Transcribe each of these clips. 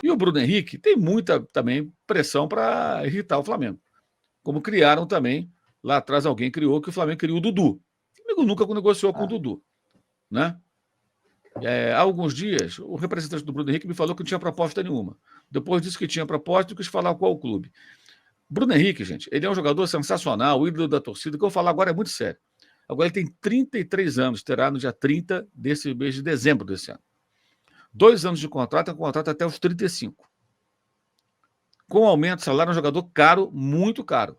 E o Bruno Henrique tem muita também pressão para irritar o Flamengo. Como criaram também, lá atrás alguém criou, que o Flamengo criou o Dudu. O Flamengo nunca negociou com o Dudu. Né? Há alguns dias, o representante do Bruno Henrique me falou que não tinha proposta nenhuma. Depois disse que tinha proposta e quis falar qual o clube. Bruno Henrique, gente, ele é um jogador sensacional, o ídolo da torcida. O que eu vou falar agora é muito sério. Agora ele tem 33 anos, terá no dia 30 desse mês de dezembro desse ano. 2 anos de contrato, é um contrato até os 35. Com aumento de salário, é um jogador caro, muito caro.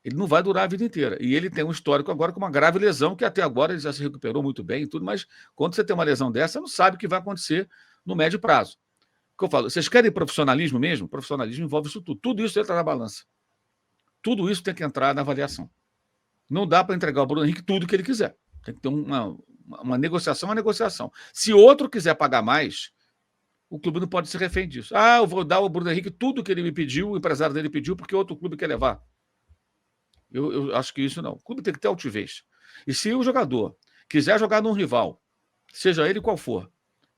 Ele não vai durar a vida inteira. E ele tem um histórico agora com uma grave lesão, que até agora ele já se recuperou muito bem e tudo, mas quando você tem uma lesão dessa, você não sabe o que vai acontecer no médio prazo. O que eu falo, vocês querem profissionalismo mesmo? Profissionalismo envolve isso tudo. Tudo isso entra na balança. Tudo isso tem que entrar na avaliação. Não dá para entregar ao Bruno Henrique tudo que ele quiser. Tem que ter uma negociação, uma negociação. Se outro quiser pagar mais, o clube não pode ser refém disso. Ah, eu vou dar ao Bruno Henrique tudo que ele me pediu, o empresário dele pediu, porque outro clube quer levar. Eu acho que isso não. O clube tem que ter altivez. E se o jogador quiser jogar num rival, seja ele qual for,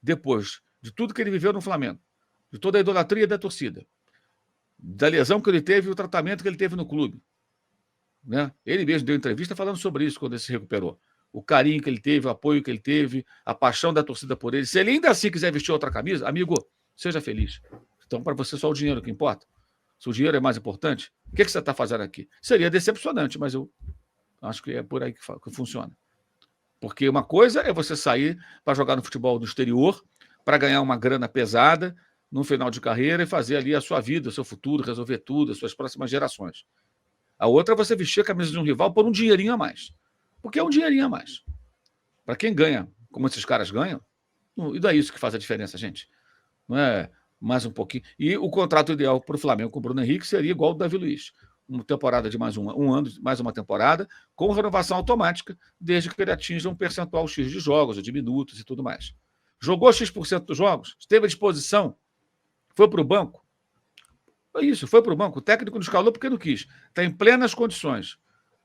depois de tudo que ele viveu no Flamengo, de toda a idolatria da torcida, da lesão que ele teve e o tratamento que ele teve no clube, né? Ele mesmo deu entrevista falando sobre isso quando ele se recuperou. O carinho que ele teve, o apoio que ele teve, a paixão da torcida por ele. Se ele ainda assim quiser vestir outra camisa, amigo, seja feliz. Então, para você, só o dinheiro que importa. Se o dinheiro é mais importante, o que você está fazendo aqui? Seria decepcionante, mas eu acho que é por aí que funciona. Porque uma coisa é você sair para jogar no futebol do exterior, para ganhar uma grana pesada no final de carreira e fazer ali a sua vida, o seu futuro, resolver tudo, as suas próximas gerações. A outra é você vestir a camisa de um rival por um dinheirinho a mais. Porque é um dinheirinho a mais. Para quem ganha, como esses caras ganham, e não é isso que faz a diferença, gente. Não é mais um pouquinho. E o contrato ideal para o Flamengo com o Bruno Henrique seria igual ao do Davi Luiz. Uma temporada de mais um ano, mais uma temporada, com renovação automática, desde que ele atinja um percentual X de jogos, de minutos e tudo mais. Jogou X% dos jogos, esteve à disposição, foi para o banco. Isso, foi para o banco. O técnico não escalou porque não quis. Está em plenas condições.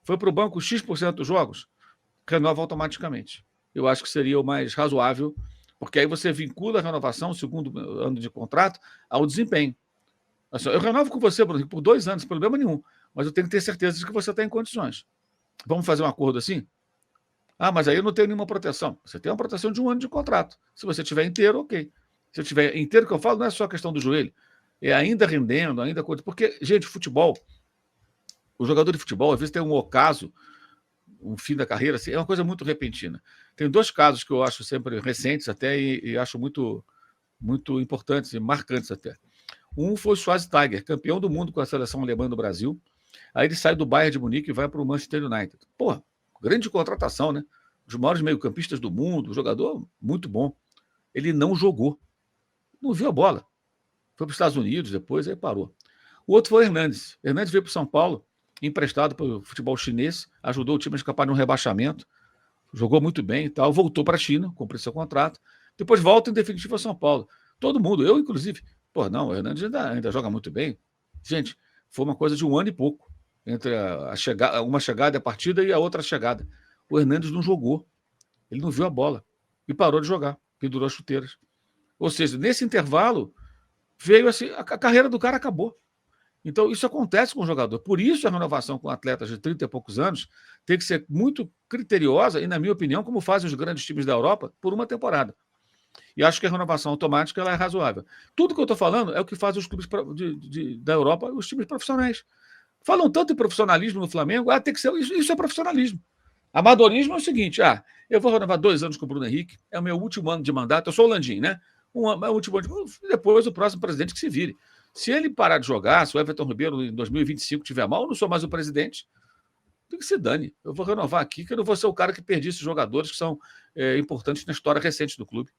Foi para o banco X% dos jogos, renova automaticamente. Eu acho que seria o mais razoável, porque aí você vincula a renovação, o segundo ano de contrato, ao desempenho. Assim, eu renovo com você, Bruno, por 2 anos, problema nenhum, mas eu tenho que ter certeza de que você está em condições. Vamos fazer um acordo assim? Ah, mas aí eu não tenho nenhuma proteção. Você tem uma proteção de 1 ano de contrato. Se você tiver inteiro, ok. Se eu tiver inteiro, que eu falo, não é só a questão do joelho. É ainda rendendo, ainda... Porque, gente, futebol, o jogador de futebol, às vezes tem um ocaso, um fim da carreira, assim, é uma coisa muito repentina. Tem 2 casos que eu acho sempre recentes até e acho muito, muito importantes e marcantes até. Um foi o Schweinsteiger, campeão do mundo com a seleção alemã no Brasil. Aí ele sai do Bayern de Munique e vai para o Manchester United. Pô, grande contratação, né? Os maiores meio-campistas do mundo, jogador muito bom. Ele não jogou. Não viu a bola. Foi para os Estados Unidos depois, aí parou. O outro foi o Hernandes. Hernandes veio para o São Paulo, emprestado para o futebol chinês, ajudou o time a escapar de um rebaixamento, jogou muito bem e tal, voltou para a China, cumpriu seu contrato, depois volta em definitivo a São Paulo. Todo mundo, eu inclusive, pô, não, o Hernandes ainda joga muito bem. Gente, foi uma coisa de 1 ano e pouco, entre uma chegada, a partida e a outra chegada. O Hernandes não jogou, ele não viu a bola e parou de jogar, pendurou as chuteiras. Ou seja, nesse intervalo, veio assim, a carreira do cara acabou. Então, isso acontece com o jogador. Por isso, a renovação com atletas de 30 e poucos anos tem que ser muito criteriosa e, na minha opinião, como fazem os grandes times da Europa, por uma temporada. E acho que a renovação automática ela é razoável. Tudo que eu estou falando é o que fazem os clubes da Europa, os times profissionais. Falam tanto em profissionalismo no Flamengo, tem que ser, isso é profissionalismo. Amadorismo é o seguinte, eu vou renovar 2 anos com o Bruno Henrique, é o meu último ano de mandato, eu sou o Landim, né? É o último ano depois o próximo presidente que se vire. Se ele parar de jogar, se o Everton Ribeiro em 2025 tiver mal, eu não sou mais o presidente, tem que se dane. Eu vou renovar aqui, que eu não vou ser o cara que perdi esses jogadores que são importantes na história recente do clube.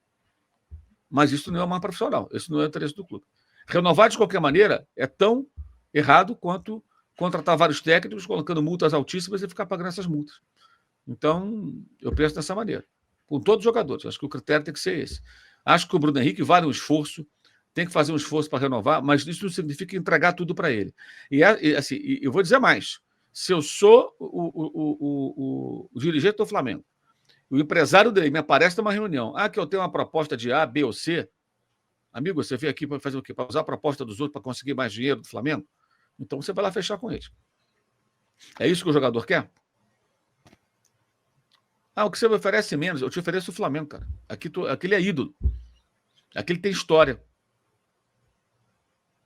Mas isso não é uma profissional, isso não é o interesse do clube. Renovar de qualquer maneira é tão errado quanto contratar vários técnicos, colocando multas altíssimas e ficar pagando essas multas. Então, eu penso dessa maneira. Com todos os jogadores, acho que o critério tem que ser esse. Acho que o Bruno Henrique vale um esforço, tem que fazer um esforço para renovar, mas isso não significa entregar tudo para ele. E assim, eu vou dizer mais. Se eu sou o dirigente do Flamengo, o empresário dele me aparece numa reunião, que eu tenho uma proposta de A, B ou C, Amigo, você veio aqui para fazer o quê? Para usar a proposta dos outros para conseguir mais dinheiro do Flamengo? Então você vai lá fechar com eles. É isso que o jogador quer? O que você me oferece menos? Eu te ofereço o Flamengo, cara. Aquele é ídolo. Aquele tem história.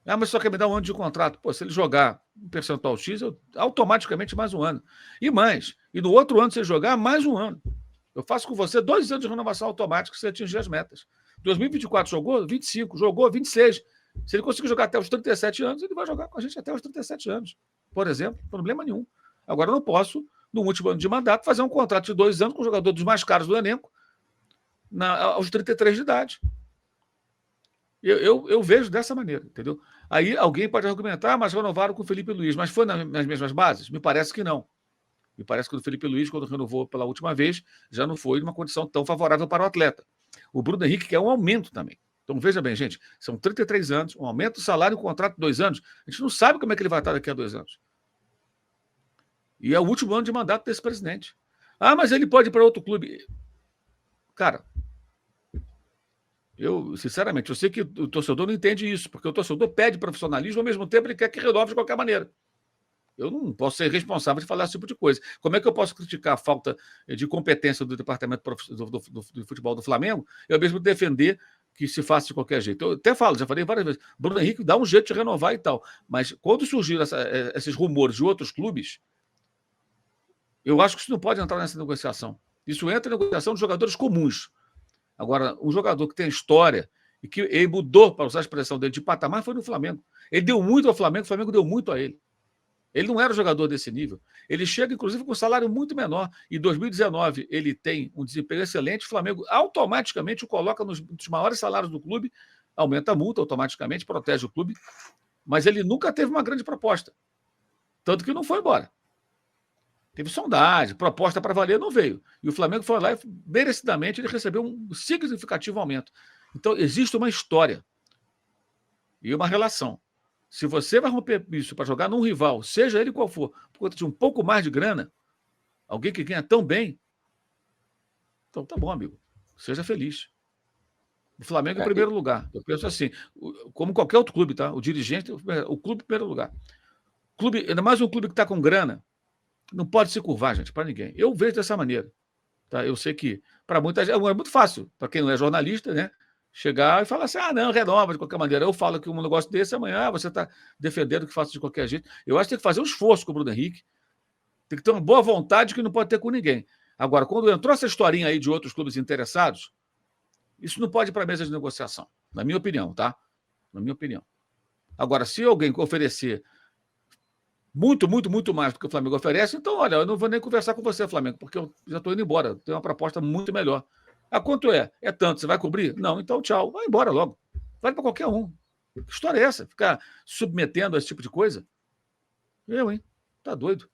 Mas só quer me dar um ano de contrato. Pô, se ele jogar um percentual X, automaticamente mais um ano. E mais. E no outro ano, se ele jogar, mais um ano. Eu faço com você 2 anos de renovação automática se você atingir as metas. 2024 jogou 25, jogou 26. Se ele conseguir jogar até os 37 anos, ele vai jogar com a gente até os 37 anos. Por exemplo, problema nenhum. Agora, eu não posso, no último ano de mandato, fazer um contrato de 2 anos com o jogador dos mais caros do elenco aos 33 de idade. Eu vejo dessa maneira, entendeu? Aí alguém pode argumentar, mas renovaram com o Felipe Luiz. Mas foi nas mesmas bases? Me parece que não. Me parece que o Felipe Luiz, quando renovou pela última vez, já não foi numa condição tão favorável para o atleta. O Bruno Henrique quer um aumento também. Então, veja bem, gente, são 33 anos, um aumento do salário, um contrato de 2 anos. A gente não sabe como é que ele vai estar daqui a 2 anos. E é o último ano de mandato desse presidente. Mas ele pode ir para outro clube. Cara, sinceramente, eu sei que o torcedor não entende isso, porque o torcedor pede profissionalismo, ao mesmo tempo ele quer que renove de qualquer maneira. Eu não posso ser responsável de falar esse tipo de coisa. Como é que eu posso criticar a falta de competência do departamento do futebol do Flamengo e ao mesmo defender que se faça de qualquer jeito? Eu até falo, já falei várias vezes, Bruno Henrique dá um jeito de renovar e tal, mas quando surgiram esses rumores de outros clubes, eu acho que isso não pode entrar nessa negociação. Isso entra na negociação de jogadores comuns. Agora, um jogador que tem história e que ele mudou, para usar a expressão dele, de patamar, foi no Flamengo. Ele deu muito ao Flamengo, o Flamengo deu muito a ele. Ele não era jogador desse nível. Ele chega, inclusive, com um salário muito menor. Em 2019, ele tem um desempenho excelente. O Flamengo automaticamente o coloca nos maiores salários do clube, aumenta a multa automaticamente, protege o clube. Mas ele nunca teve uma grande proposta. Tanto que não foi embora. Teve sondagem, proposta para valer, não veio. E o Flamengo foi lá e, merecidamente, ele recebeu um significativo aumento. Então, existe uma história e uma relação. Se você vai romper isso para jogar num rival, seja ele qual for, por conta de um pouco mais de grana, alguém que ganha tão bem, então tá bom, amigo. Seja feliz. O Flamengo em primeiro lugar. Eu penso assim, como qualquer outro clube, tá? O dirigente, o clube em primeiro lugar. Clube, ainda mais um clube que está com grana, não pode se curvar, gente, para ninguém. Eu vejo dessa maneira. Tá? Eu sei que, para muita gente, é muito fácil, para quem não é jornalista, né? Chegar e falar assim, não, renova de qualquer maneira. Eu falo que um negócio desse, amanhã você está defendendo que faça de qualquer jeito. Eu acho que tem que fazer um esforço com o Bruno Henrique. Tem que ter uma boa vontade que não pode ter com ninguém. Agora, quando entrou essa historinha aí de outros clubes interessados, isso não pode ir para a mesa de negociação, na minha opinião, tá? Na minha opinião. Agora, se alguém oferecer muito, muito, muito mais do que o Flamengo oferece, então, olha, eu não vou nem conversar com você, Flamengo, porque eu já estou indo embora. Tenho uma proposta muito melhor. Quanto é? É tanto. Você vai cobrir? Não, então tchau. Vai embora logo. Vale para qualquer um. Que história é essa? Ficar submetendo a esse tipo de coisa? Hein? Tá doido.